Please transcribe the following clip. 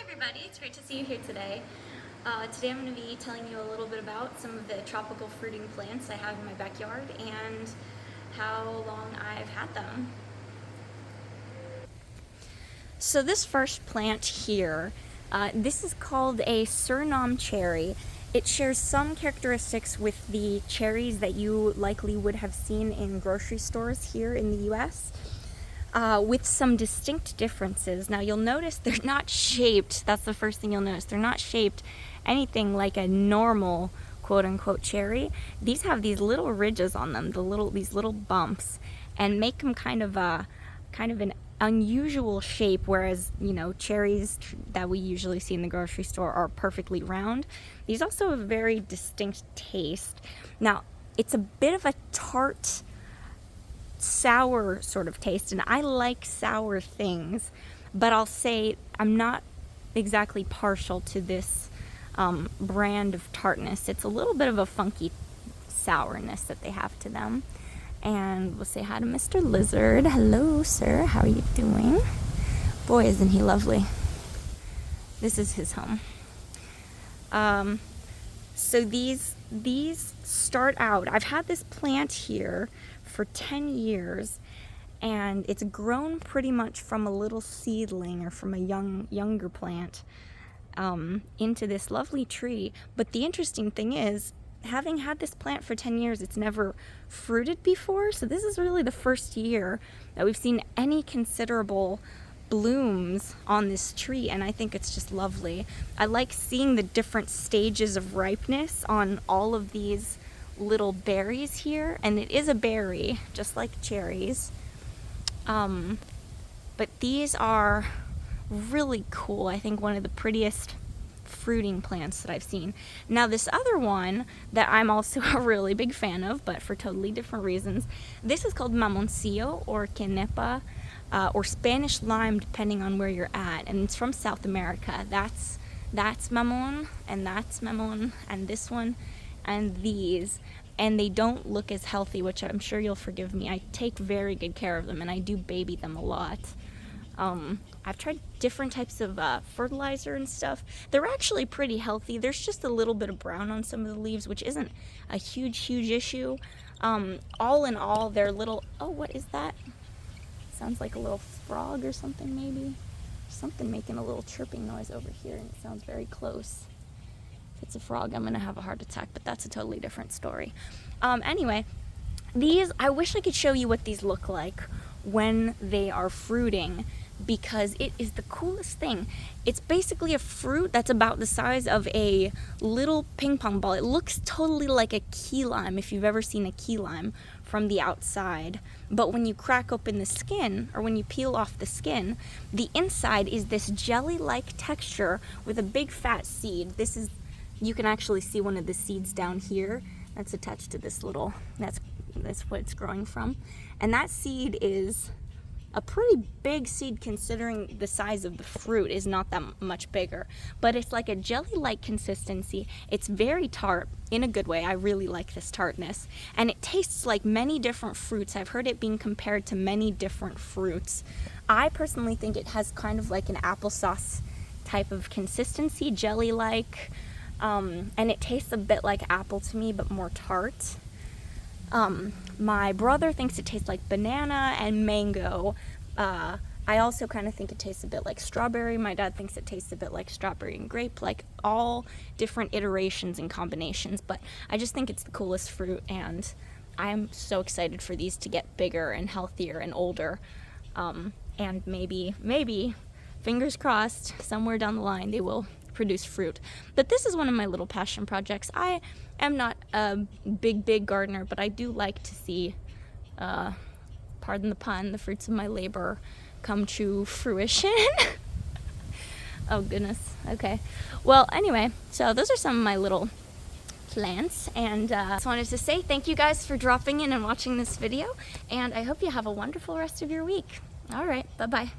everybody, it's great to see you here today. Today I'm going to be telling you a little bit about some of the tropical fruiting plants I have in my backyard and how long I've had them. So this first plant here, this is called a Surinom cherry. It shares some characteristics with the cherries that you likely would have seen in grocery stores here in the US. With some distinct differences. Now you'll notice they're not shaped, that's the first thing you'll notice, they're not shaped anything like a normal quote-unquote cherry. These have these little ridges on them, these little bumps, and make them kind of an unusual shape, whereas, you know, cherries that we usually see in the grocery store are perfectly round. These also have a very distinct taste. Now, it's a bit of a tart, sour sort of taste, and I like sour things, but I'll say I'm not exactly partial to this brand of tartness. It's a little bit of a funky sourness that they have to them. And we'll say hi to Mr. Lizard. Hello, sir. How are you doing? Boy, isn't he lovely. This is his home. So these start out, I've had this plant here for 10 years, and it's grown pretty much from a little seedling or from a younger plant into this lovely tree. But the interesting thing is, having had this plant for 10 years, it's never fruited before, so this is really the first year that we've seen any considerable blooms on this tree, and I think it's just lovely. I like seeing the different stages of ripeness on all of these little berries here, and it is a berry just like cherries, but these are really cool. I think one of the prettiest fruiting plants that I've seen. Now this other one that I'm also a really big fan of, but for totally different reasons, this is called Mamoncillo or Quenepa, or Spanish lime, depending on where you're at, and it's from South America. That's Mamon, and that's Mamon, and this one, and these, and they don't look as healthy, which I'm sure you'll forgive me. I take very good care of them, and I do baby them a lot. I've tried different types of fertilizer and stuff. They're actually pretty healthy. There's just a little bit of brown on some of the leaves, which isn't a huge issue. All in all, they're little... Oh, what is that? Sounds like a little frog or something, maybe. Something making a little chirping noise over here, and it sounds very close. If it's a frog, I'm gonna have a heart attack, but that's a totally different story. Anyway, these, I wish I could show you what these look like when they are fruiting, because it is the coolest thing. It's basically a fruit that's about the size of a little ping pong ball. It looks totally like a key lime, if you've ever seen a key lime from the outside. But when you crack open the skin, or when you peel off the skin, the inside is this jelly-like texture with a big fat seed. This is, you can actually see one of the seeds down here that's attached to this little, that's what it's growing from. And that seed is a pretty big seed, considering the size of the fruit is not that much bigger, but it's like a jelly-like consistency. It's very tart in a good way. I really like this tartness, and it tastes like many different fruits. I've heard it being compared to many different fruits. I personally think it has kind of like an applesauce type of consistency, jelly-like, and it tastes a bit like apple to me, but more tart. My brother thinks it tastes like banana and mango. I also kind of think it tastes a bit like strawberry. My dad thinks it tastes a bit like strawberry and grape, like all different iterations and combinations, but I just think it's the coolest fruit, and I'm so excited for these to get bigger and healthier and older, and maybe, fingers crossed, somewhere down the line they will produce fruit. But this is one of my little passion projects. I am not a big gardener, but I do like to see, pardon the pun, the fruits of my labor come to fruition. Oh goodness, okay. Well, anyway, so those are some of my little plants, and just wanted to say thank you guys for dropping in and watching this video, and I hope you have a wonderful rest of your week. All right, bye-bye.